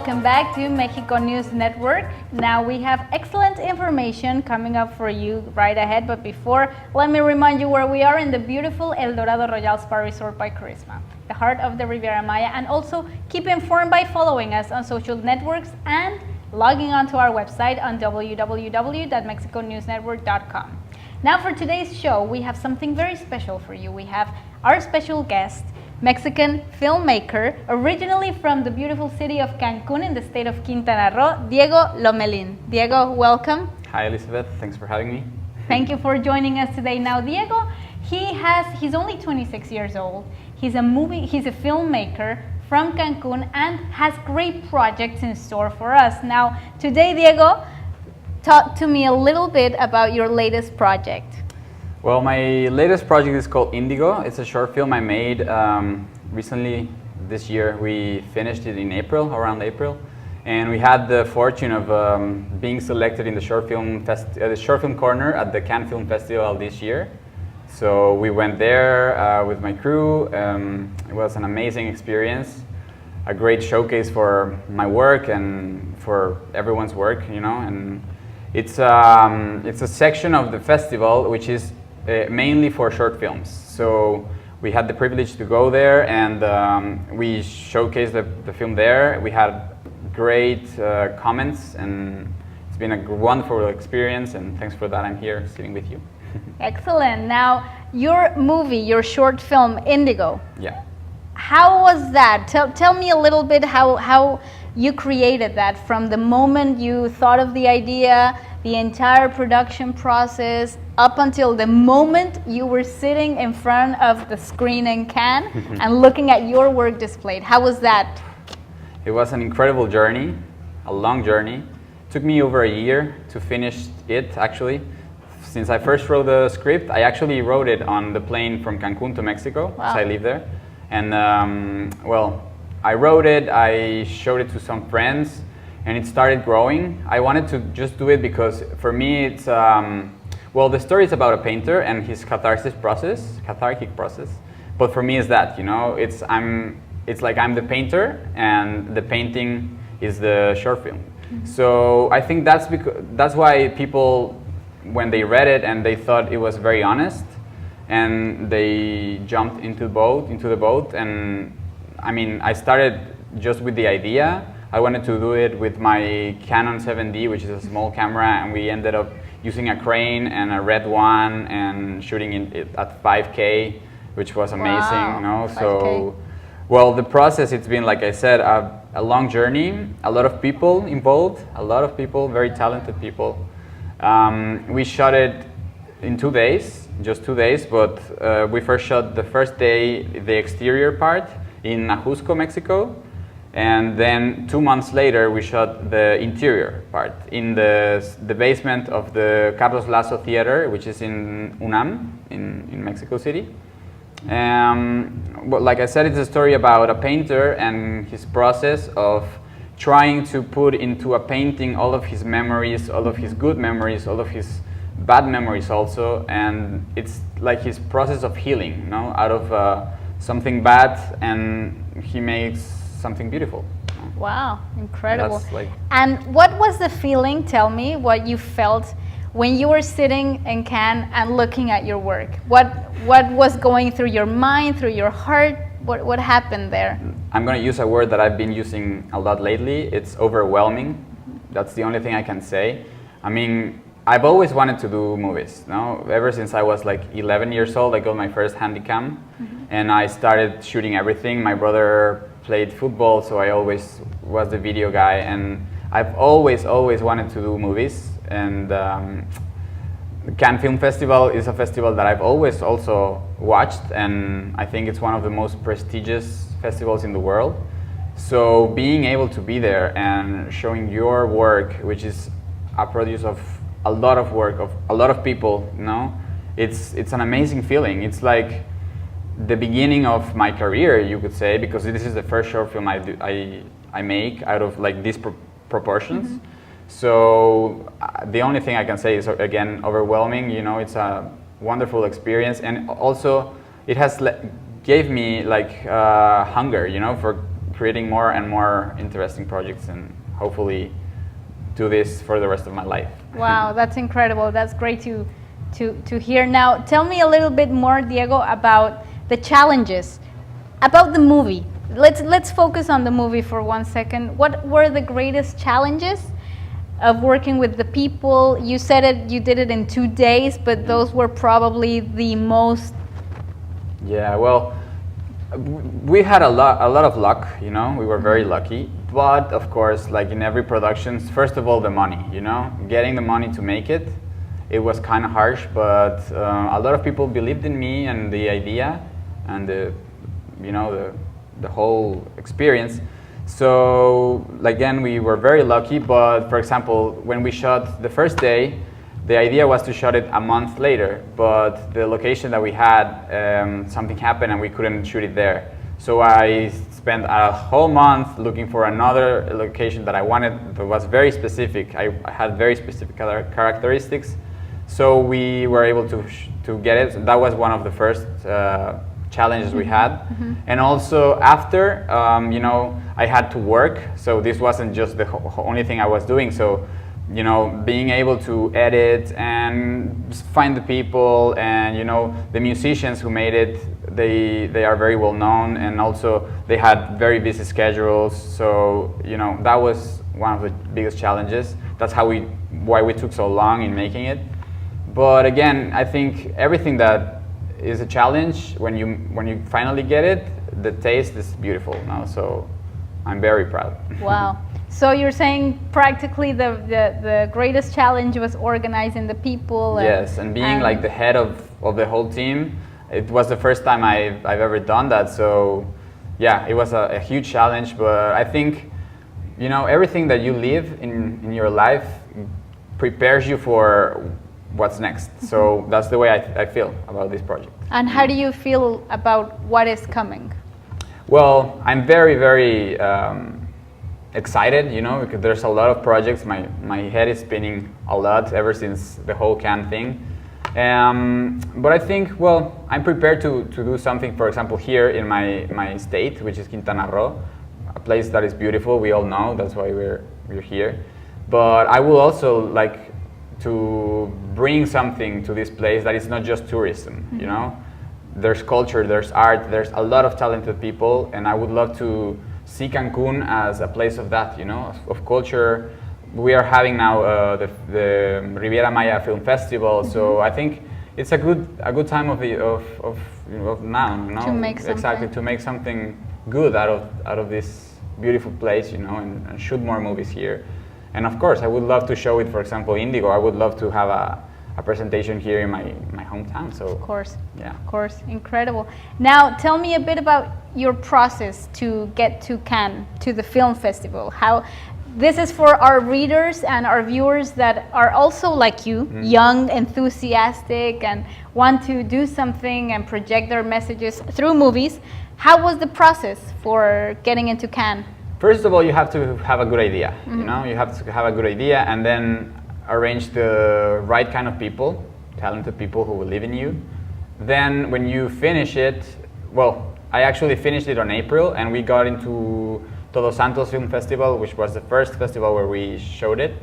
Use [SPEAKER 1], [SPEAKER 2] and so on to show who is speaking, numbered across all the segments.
[SPEAKER 1] welcome back to Mexico News Network. Now we have excellent information coming up for you right ahead, but before, let me remind you where we are in the beautiful El Dorado Royal Spa Resort by Charisma, the heart of the Riviera Maya, and also keep informed by following us on social networks and logging onto our website on www.mexiconewsnetwork.com. Now for today's show, we have something very special for you. We have our special guest, Mexican filmmaker, originally from the beautiful city of Cancun in the state of Quintana Roo, Diego Lomelín. Diego, welcome.
[SPEAKER 2] Hi, Elizabeth. Thanks for having me.
[SPEAKER 1] Thank you for joining us today. Now, Diego, he's only 26 years old. He's a filmmaker from Cancun and has great projects in store for us. Now, today, Diego, talk to me a little bit about your latest project.
[SPEAKER 2] Well, my latest project is called Indigo. It's a short film I made recently this year. We finished it in April, around April, and we had the fortune of being selected in the short film corner at the Cannes Film Festival this year. So we went there with my crew. It was an amazing experience, a great showcase for my work and for everyone's work, you know. And it's a section of the festival which is mainly for short films. So we had the privilege to go there, and we showcased the film there. We had great comments, and it's been a wonderful experience, and thanks for that. I'm here sitting with you.
[SPEAKER 1] Excellent. Now, your movie, your short film, Indigo.
[SPEAKER 2] Yeah.
[SPEAKER 1] How was that? Tell me a little bit how you created that, from the moment you thought of the idea, the entire production process, up until the moment you were sitting in front of the screen in Cannes and looking at your work displayed. How was that?
[SPEAKER 2] It was an incredible journey, a long journey. It took me over a year to finish it, actually. Since I first wrote the script, I actually wrote it on the plane from Cancun to Mexico, because I live there. And well, I wrote it, I showed it to some friends, and it started growing. I wanted to just do it because for me it's, well, the story is about a painter and his cathartic process. But for me it's that, you know, it's like I'm the painter and the painting is the short film. Mm-hmm. So I think that's why people, when they read it and they thought it was very honest, and they jumped into the boat, and I mean, I started just with the idea. I wanted to do it with my Canon 7D, which is a small camera, and we ended up using a crane and a Red One and shooting it at 5K, which was amazing, you know. 5K. So, well, the process, it's been, like I said, a long journey, a lot of people involved, very talented people. We shot it in 2 days, just 2 days, but we first shot the first day the exterior part in Ajusco, Mexico, and then 2 months later we shot the interior part in the basement of the Carlos Lazo Theater, which is in UNAM in Mexico City. But like I said, it's a story about a painter and his process of trying to put into a painting all of his memories, all of his good memories, all of his bad memories also, and it's like his process of healing, you know, out of something bad, and he makes something beautiful.
[SPEAKER 1] Wow, incredible. And what was the feeling, tell me, what you felt when you were sitting in Cannes and looking at your work? What was going through your mind, through your heart? What happened there?
[SPEAKER 2] I'm going to use a word that I've been using a lot lately. It's overwhelming. That's the only thing I can say. I mean, I've always wanted to do movies. No? Ever since I was like 11 years old, I got my first Handycam, and I started shooting everything. My brother played football, so I always was the video guy, and I've always wanted to do movies. And the Cannes Film Festival is a festival that I've always also watched, and I think it's one of the most prestigious festivals in the world. So being able to be there and showing your work, which is a produce of a lot of work of a lot of people, you know, it's an amazing feeling. It's like the beginning of my career, you could say, because this is the first short film I make out of like these proportions. So the only thing I can say is, again, overwhelming. You know, it's a wonderful experience, and also it has gave me like hunger, you know, for creating more and more interesting projects, and hopefully do this for the rest of my life.
[SPEAKER 1] Wow, that's incredible. That's great to hear. Now, tell me a little bit more, Diego, about the challenges, about the movie. Let's focus on the movie for 1 second. What were the greatest challenges of working with the people? You said you did it in 2 days, but those were probably the most.
[SPEAKER 2] Yeah, well, we had a lot of luck, you know. We were very lucky, but of course, like in every production, first of all, the money, you know, getting the money to make it. It was kind of harsh, but a lot of people believed in me and the idea, and the whole experience. So again, we were very lucky. But for example, when we shot the first day, the idea was to shoot it a month later, but the location that we had, something happened and we couldn't shoot it there. So I spent a whole month looking for another location that I wanted, that was very specific. I had very specific characteristics, so we were able to get it. So that was one of the first challenges we had. And also after, you know, I had to work, so this wasn't just the only thing I was doing. So, you know, being able to edit and find the people, and you know, the musicians who made it, they are very well known, and also they had very busy schedules. So, you know, that was one of the biggest challenges. That's why we took so long in making it. But again, I think everything that is a challenge, when you finally get it, the taste is beautiful now. So I'm very proud.
[SPEAKER 1] Wow. So you're saying practically the greatest challenge was organizing the people.
[SPEAKER 2] Yes, and being like the head of the whole team. It was the first time I've ever done that. So yeah, it was a huge challenge. But I think, you know, everything that you live in your life prepares you for what's next. So that's the way I feel about this project.
[SPEAKER 1] And how do you feel about what is coming?
[SPEAKER 2] Well, I'm very, very excited, you know, because there's a lot of projects. My head is spinning a lot ever since the whole Cannes thing. But I think, well, I'm prepared to do something, for example, here in my state, which is Quintana Roo, a place that is beautiful. We all know, that's why we're here. But I will also like to bring something to this place that is not just tourism, you know. There's culture, there's art, there's a lot of talented people, and I would love to see Cancun as a place of that, you know, of culture. We are having now the Riviera Maya Film Festival, so I think it's a good time of now, you know,
[SPEAKER 1] to make something.
[SPEAKER 2] Exactly, to make something good out of this beautiful place, you know, and shoot more movies here. And of course, I would love to show it, for example, Indigo. I would love to have a presentation here in my hometown. So
[SPEAKER 1] of course,
[SPEAKER 2] yeah,
[SPEAKER 1] of course, incredible. Now, tell me a bit about your process to get to Cannes, to the film festival. How this is for our readers and our viewers that are also like you, young, enthusiastic, and want to do something and project their messages through movies. How was the process for getting into Cannes?
[SPEAKER 2] First of all, you have to have a good idea. You know, you have to have a good idea, and then arrange the right kind of people, talented people who believe in you. Then when you finish it, well, I actually finished it on April, and we got into Todos Santos Film Festival, which was the first festival where we showed it.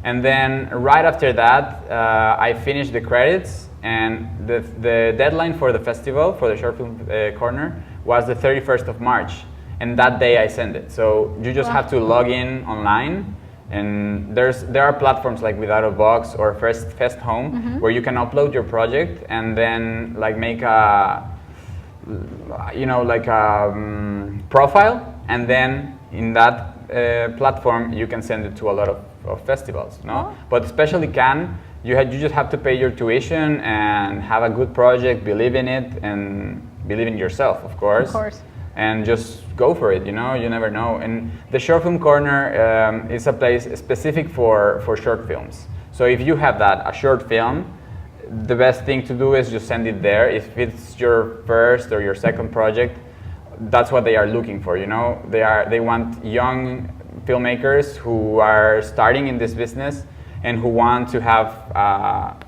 [SPEAKER 2] And then right after that, I finished the credits, and the deadline for the festival, for the short film corner, was the 31st of March. And that day I sent it. So you just have to log in online, and there are platforms like Without a Box or Fest Home where you can upload your project and then like make a, you know, like a profile, and then in that platform you can send it to a lot of festivals, no? But especially Cannes, you just have to pay your tuition and have a good project, believe in it, and believe in yourself, of course.
[SPEAKER 1] Of course.
[SPEAKER 2] And just go for it, you know, you never know. And the Short Film Corner is a place specific for short films. So if you have a short film, the best thing to do is just send it there. If it's your first or your second project, that's what they are looking for, you know. They want young filmmakers who are starting in this business and who want to have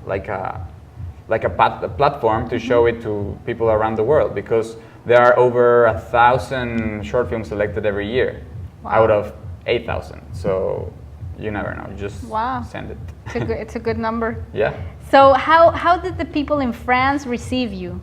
[SPEAKER 2] like a platform to show it to people around the world, because there are over 1,000 short films selected every year, out of 8,000. So you never know. Just send it.
[SPEAKER 1] It's a good number.
[SPEAKER 2] Yeah.
[SPEAKER 1] So how did the people in France receive you?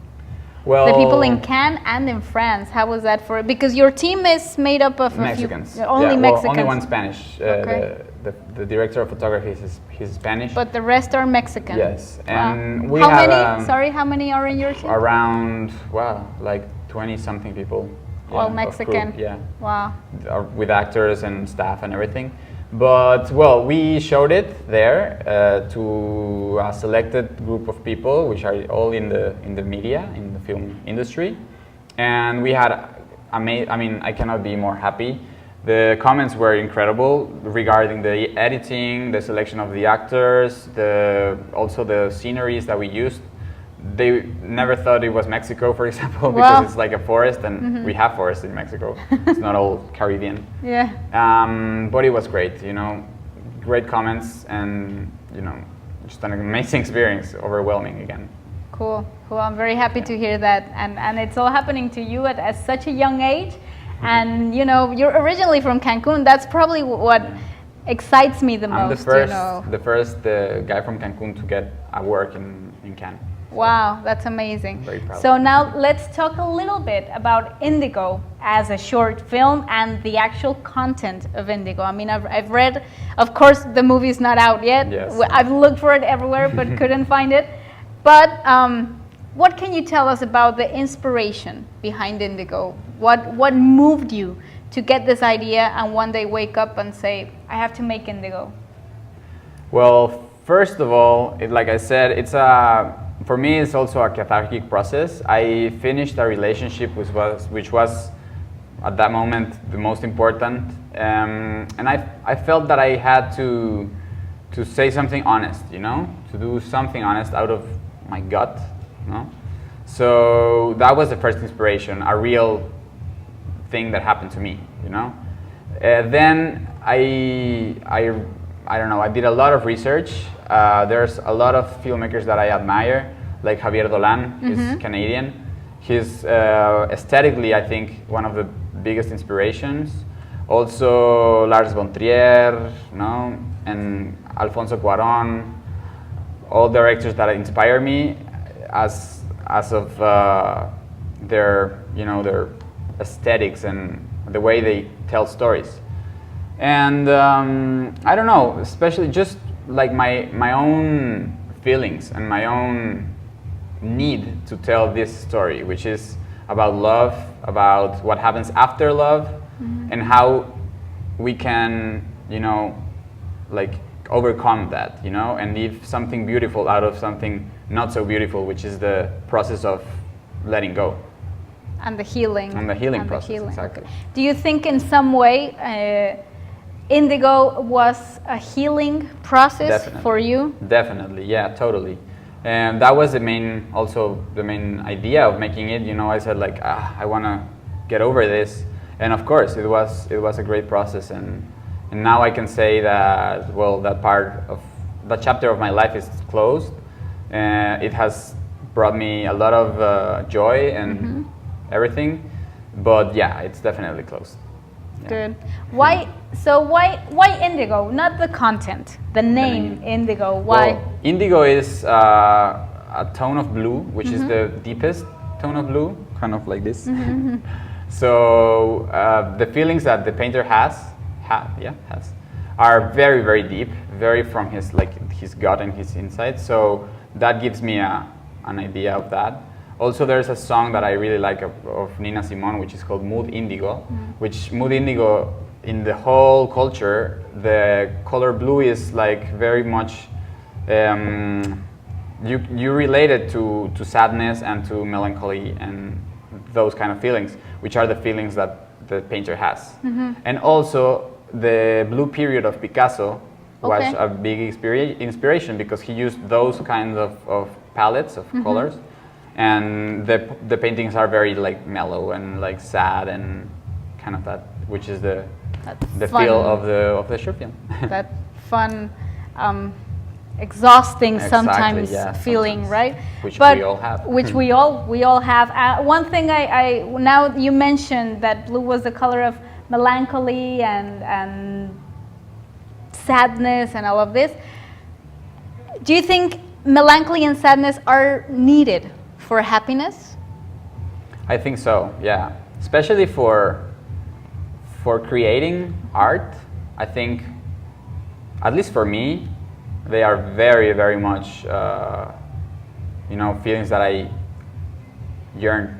[SPEAKER 2] Well,
[SPEAKER 1] the people in Cannes and in France, how was that for? Because your team is made up of
[SPEAKER 2] Mexicans.
[SPEAKER 1] Only Mexicans.
[SPEAKER 2] Only one Spanish. The director of photography he's Spanish.
[SPEAKER 1] But the rest are Mexicans.
[SPEAKER 2] Yes, and we
[SPEAKER 1] how
[SPEAKER 2] have
[SPEAKER 1] many? Sorry, how many are in your team?
[SPEAKER 2] Around like 20 something people.
[SPEAKER 1] All Mexican.
[SPEAKER 2] Yeah.
[SPEAKER 1] Wow.
[SPEAKER 2] With actors and staff and everything. But well, we showed it there to a selected group of people, which are all in the media, in the film industry, and we had I mean, I cannot be more happy. The comments were incredible regarding the editing, the selection of the actors, also the sceneries that we used. They never thought it was Mexico, for example, because it's like a forest, and we have forests in Mexico. It's not all Caribbean.
[SPEAKER 1] Yeah.
[SPEAKER 2] But it was great, great comments, and just an amazing experience, overwhelming again.
[SPEAKER 1] Cool. I'm very happy to hear that, and it's all happening to you at such a young age, and you're originally from Cancun. That's probably what excites me the most.
[SPEAKER 2] I'm the first guy from Cancun to get a work in Cannes.
[SPEAKER 1] Wow, that's amazing.
[SPEAKER 2] Very proud.
[SPEAKER 1] So now let's talk a little bit about Indigo as a short film and the actual content of Indigo. I mean, I've read, of course, the movie's not out yet.
[SPEAKER 2] Yes.
[SPEAKER 1] I've looked for it everywhere, but couldn't find it. But what can you tell us about the inspiration behind Indigo? What moved you to get this idea and one day wake up and say, I have to make Indigo?
[SPEAKER 2] Well, first of all, like I said, for me, it's also a cathartic process. I finished a relationship which was at that moment the most important, and I felt that I had to say something honest, to do something honest out of my gut, So that was the first inspiration, a real thing that happened to me, Then I don't know, I did a lot of research. There's a lot of filmmakers that I admire, like Javier Dolan. He's Canadian. He's aesthetically, I think, one of the biggest inspirations. Also Lars von Trier, and Alfonso Cuarón, all directors that inspire me as of their aesthetics and the way they tell stories. And I don't know, especially just like my own feelings and my own need to tell this story, which is about love, about what happens after love, and how we can, like overcome that, and leave something beautiful out of something not so beautiful, which is the process of letting go.
[SPEAKER 1] And the healing.
[SPEAKER 2] And the healing process, exactly.
[SPEAKER 1] Do you think in some way Indigo was a healing process for you?
[SPEAKER 2] Definitely, yeah, totally. And that was the main idea of making it. I said like, I want to get over this, and of course it was a great process, and now I can say that that chapter of my life is closed. It has brought me a lot of joy and everything, but yeah, it's definitely closed. Yeah.
[SPEAKER 1] Good. Why Indigo? Not the content. The name Indigo. Why?
[SPEAKER 2] Well, Indigo is a tone of blue, which is the deepest tone of blue, kind of like this. So the feelings that the painter has are very, very deep, very from his gut and his inside. So that gives me an idea of that. Also, there's a song that I really like of Nina Simone, which is called Mood Indigo, which Mood Indigo, in the whole culture, the color blue is like very much, you relate it to sadness and to melancholy and those kind of feelings, which are the feelings that the painter has. And also, the blue period of Picasso was a big inspiration because he used those kinds of palettes of colors. And the paintings are very like mellow and like sad and kind of that, which is the feel of the short film.
[SPEAKER 1] That fun exhausting
[SPEAKER 2] Exactly,
[SPEAKER 1] sometimes
[SPEAKER 2] yeah,
[SPEAKER 1] feeling,
[SPEAKER 2] sometimes.
[SPEAKER 1] right?
[SPEAKER 2] Which
[SPEAKER 1] But
[SPEAKER 2] we all have.
[SPEAKER 1] which we all have. One thing I now you mentioned that blue was the color of melancholy and sadness and all of this. Do you think melancholy and sadness are needed for happiness?
[SPEAKER 2] I think so, yeah. Especially for creating art, I think, at least for me, they are very, very much, feelings that I yearn,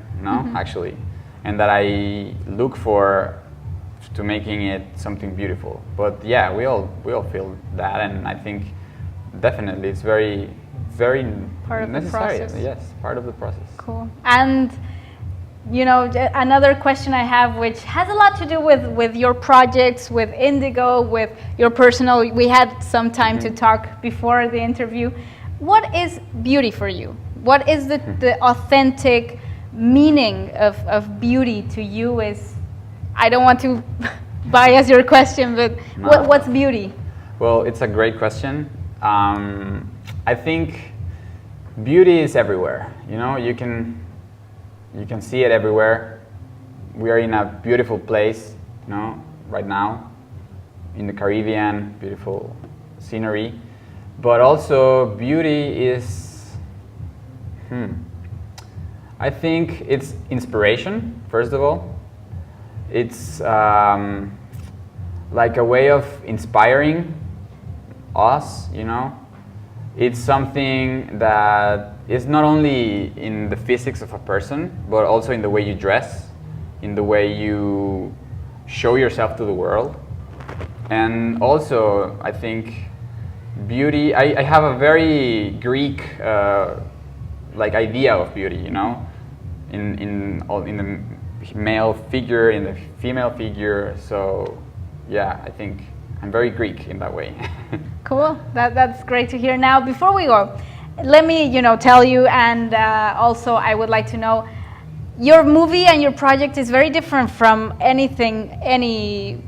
[SPEAKER 2] actually, and that I look for to making it something beautiful. But yeah, we all feel that, and I think definitely it's very, very
[SPEAKER 1] Part of
[SPEAKER 2] necessary.
[SPEAKER 1] the process.
[SPEAKER 2] Yes, part of the process.
[SPEAKER 1] Cool. And another question I have, which has a lot to do with your projects, with Indigo, with your personal. We had some time to talk before the interview. What is beauty for you? What is the authentic meaning of beauty to you? I don't want to bias your question, but
[SPEAKER 2] No.
[SPEAKER 1] what's beauty?
[SPEAKER 2] Well, it's a great question. I think beauty is everywhere. You can see it everywhere. We are in a beautiful place, right now, in the Caribbean, beautiful scenery. But also beauty is, I think it's inspiration, first of all. It's like a way of inspiring us, It's something that is not only in the physics of a person, but also in the way you dress, in the way you show yourself to the world. And also, I think beauty, I have a very Greek idea of beauty, in the male figure, in the female figure. So yeah, I think I'm very Greek in that way.
[SPEAKER 1] Cool. That's great to hear. Now, before we go, let me, tell you, and also I would like to know, your movie and your project is very different from anything any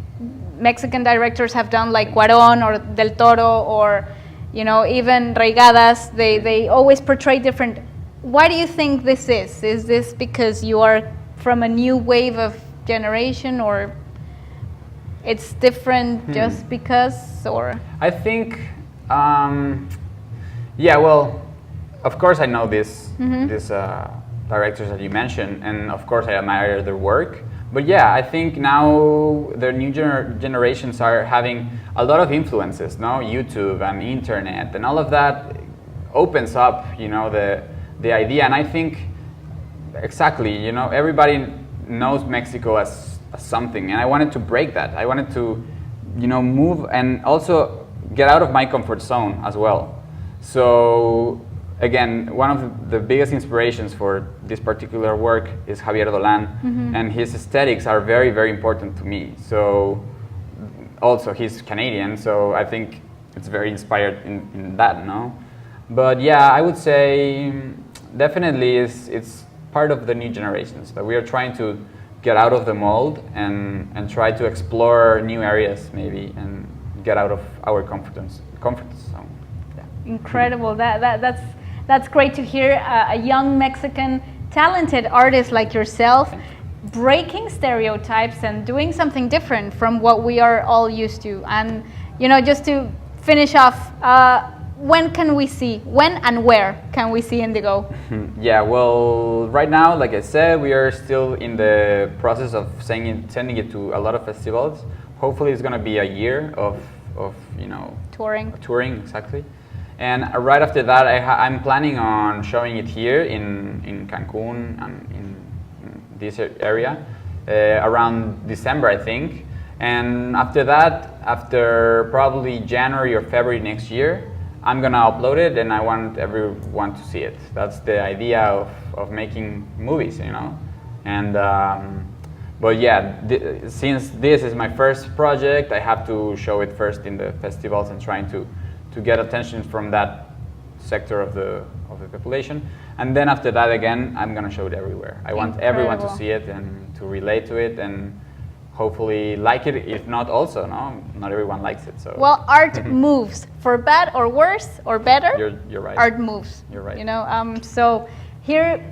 [SPEAKER 1] Mexican directors have done, like Cuarón or Del Toro or, even Reigadas. They always portray different. Why do you think this is? Is this because you are from a new wave of generation, or it's different just because, or?
[SPEAKER 2] I think, yeah, well, of course I know these directors that you mentioned, and of course I admire their work. But yeah, I think now the new generations are having a lot of influences, YouTube and internet, and all of that opens up, the idea. And I think, exactly, everybody knows Mexico as something, and I wanted to break that. I wanted to, move and also get out of my comfort zone as well. So again, one of the biggest inspirations for this particular work is Javier Dolan, and his aesthetics are very, very important to me. So also he's Canadian, so I think it's very inspired in that, But yeah, I would say definitely it's part of the new generations that we are trying to get out of the mold and try to explore new areas maybe and get out of our comfort zone. Yeah.
[SPEAKER 1] Incredible. That's great to hear. A young Mexican talented artist like yourself breaking stereotypes and doing something different from what we are all used to. And just to finish off, when and where can we see Indigo?
[SPEAKER 2] Yeah, well, right now, like I said, we are still in the process of sending it to a lot of festivals. Hopefully it's going to be a year of touring, exactly. And right after that, I'm planning on showing it here in Cancun and in this area around December, I think. And after that, after probably January or February next year, I'm gonna upload it, and I want everyone to see it. That's the idea of making movies, And but yeah, since this is my first project, I have to show it first in the festivals and trying to get attention from that sector of the population. And then after that, again, I'm gonna show it everywhere. I want everyone to see it and to relate to it, and hopefully like it. If not, also, no, not everyone likes it. So
[SPEAKER 1] Well, art moves, for bad or worse or better.
[SPEAKER 2] you're right.
[SPEAKER 1] Art moves.
[SPEAKER 2] You're right.
[SPEAKER 1] You know, so here,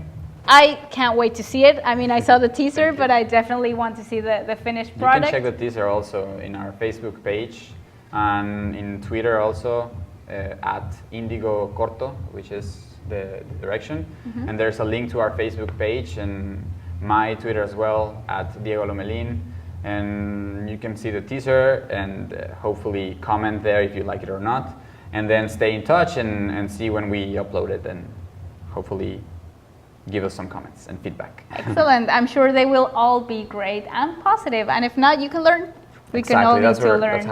[SPEAKER 1] I can't wait to see it. I mean, I saw the teaser, but I definitely want to see the finished product.
[SPEAKER 2] You can check the teaser also in our Facebook page and in Twitter also at Indigo Corto, which is the direction. And there's a link to our Facebook page and my Twitter as well at Diego Lomelín. And you can see the teaser and hopefully comment there if you like it or not. And then stay in touch and see when we upload it and hopefully give us some comments and feedback.
[SPEAKER 1] Excellent. I'm sure they will all be great and positive. And if not, you can learn. We can all need to learn.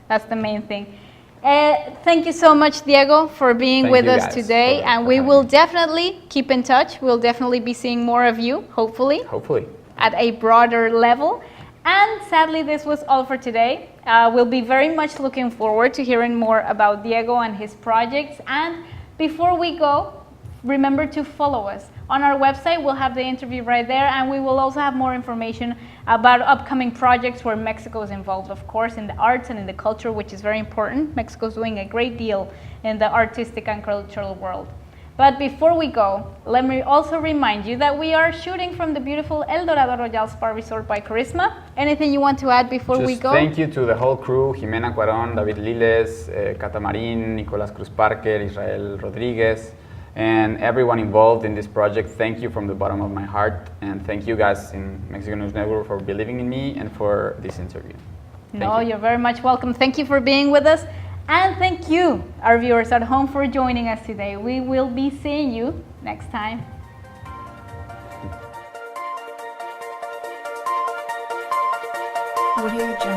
[SPEAKER 1] That's the main thing. Thank you so much, Diego, for being with us today. And we will definitely keep in touch. We'll definitely be seeing more of you, hopefully.
[SPEAKER 2] Hopefully.
[SPEAKER 1] At a broader level. And sadly, this was all for today. We'll be very much looking forward to hearing more about Diego and his projects. And before we go, remember to follow us. On our website, we'll have the interview right there, and we will also have more information about upcoming projects where Mexico is involved, of course, in the arts and in the culture, which is very important. Mexico is doing a great deal in the artistic and cultural world. But before we go, let me also remind you that we are shooting from the beautiful El Dorado Royal Spa Resort by Charisma. Anything you want to add before we go?
[SPEAKER 2] Thank you to the whole crew, Jimena Cuarón, David Liles, Catamarín, Nicolás Cruz Parker, Israel Rodriguez, and everyone involved in this project. Thank you from the bottom of my heart, and thank you guys in Mexican News Network for believing in me and for this interview.
[SPEAKER 1] You're very much welcome. Thank you for being with us, and thank you, our viewers at home, for joining us today. We will be seeing you next time.
[SPEAKER 3] Audio Jungle.